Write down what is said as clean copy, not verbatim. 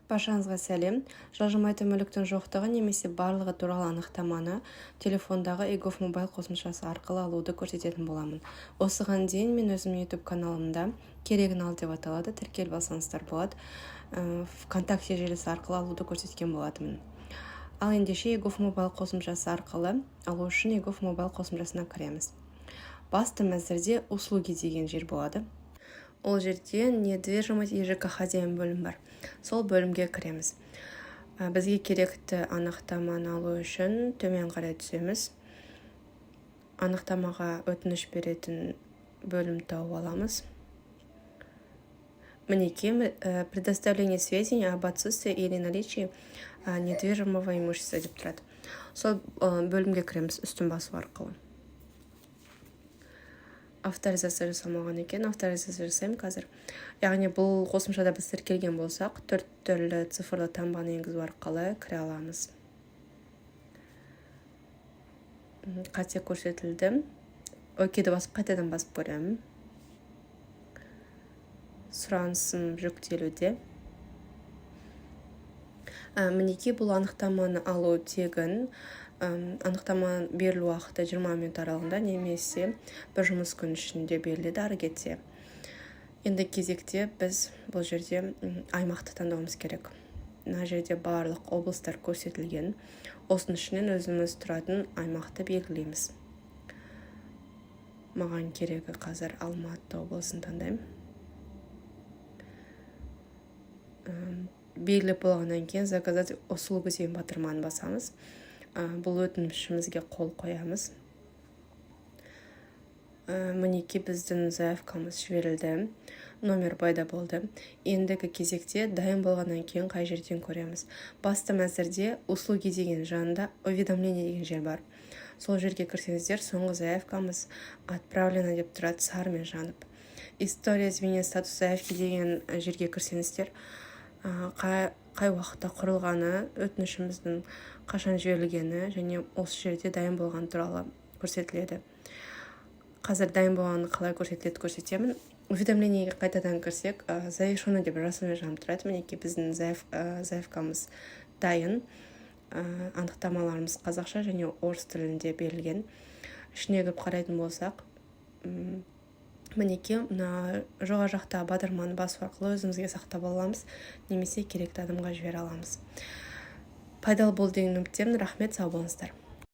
Баршаңызға сәлем. Жылжымайтын мүліктің жоқтығы немесе барлығы туралы анықтаманы телефондағы eGov Mobile қосымшасы арқылы алуды көрсететін боламын. Осыған дейін мен өзім YouTube каналымда керегін ал деп аталады, тіркеліп алсаңыздар болады. ВКонтакте желісі арқылы алуды көрсеткен болатынмын. Ал ендеше eGov Mobile қосымшасы арқылы алу үшін eGov Mobile қосымшасына кіреміз. Басты мәзірде услуги деген жер болады. Ол жерде недвижимость и ЖКХ деген бөлім бар. Сол бөлімге кіреміз. Бізге керекті анықтаманы алу үшін төмен қарай түсеміз. Анықтамаға өтініш беретін бөлім тауып аламыз. Мінекей, предоставление сведений об отсутствии или наличии недвижимого имущества деп тұрады. Сол бөлімге кіреміз үстін басу арқылы. Авторизация жасамаған екен, авторизация жасаймын қазір. Яғни бұл қосымшада біз тіркелген болсақ, 4 түрлі цифрлы таңбаны енгізу арқылы кіре аламыз. Қате көрсетілді. Окейді басып, қайтадан басып көремін. Сұранысым жүктелуде. Мінекей, бұл анықтаманы алу тегін. Анықтама берілу уақыты 20 минут аралығында немесе бір жұмыс күн ішінде беріледі ары кетсе. Енді кезекте біз бұл жерде аймақты таңдауымыз керек. Мына жерде барлық облыстар көрсетілген. Осының ішінен өзіміз тұратын аймақты белгілейміз. Маған керегі қазір Алматы облысын таңдаймын. Белгілеп болғаннан кейін заказать услугу деген батырманы басамыз. Бұл өтінішімізге қол қоямыз. Мінекей біздің заявкамыз жіберілді. Номер пайда болды. Ендігі кезекте дайын болғаннан кейін қай жерден көреміз. Басты мәзірде услуги деген жанында уведомление деген жер бар. Сол жерге кірсеңіздер, соңғы заявкамыз отправлено деп тұрады сарымен жанып. История изменения статус заявки деген жерге кірсеңіздер, қай уақытта құрылғаны, өтінішіміздің қашан жіберілгені және осы жерде дайын болған туралы көрсетіледі. Қазір дайын болғаны қалай көрсетіледі көрсетемін. Уведомлениеге қайтадан кірсек, завершено деп жасымен жанып тұрады. Мінекей біздің заявкамыз дайын. Анықтамаларымыз қазақша және орыс тілінде берілген. Ішіне кіріп қарайтын болсақ, мінекей, жоғары жақта батырманы басу арқылы өзімізге сақтап аламыз, немесе керекті адамға жібере аламыз. Пайдалы болды деген үміттемін. Рахмет, сау болыңыздар.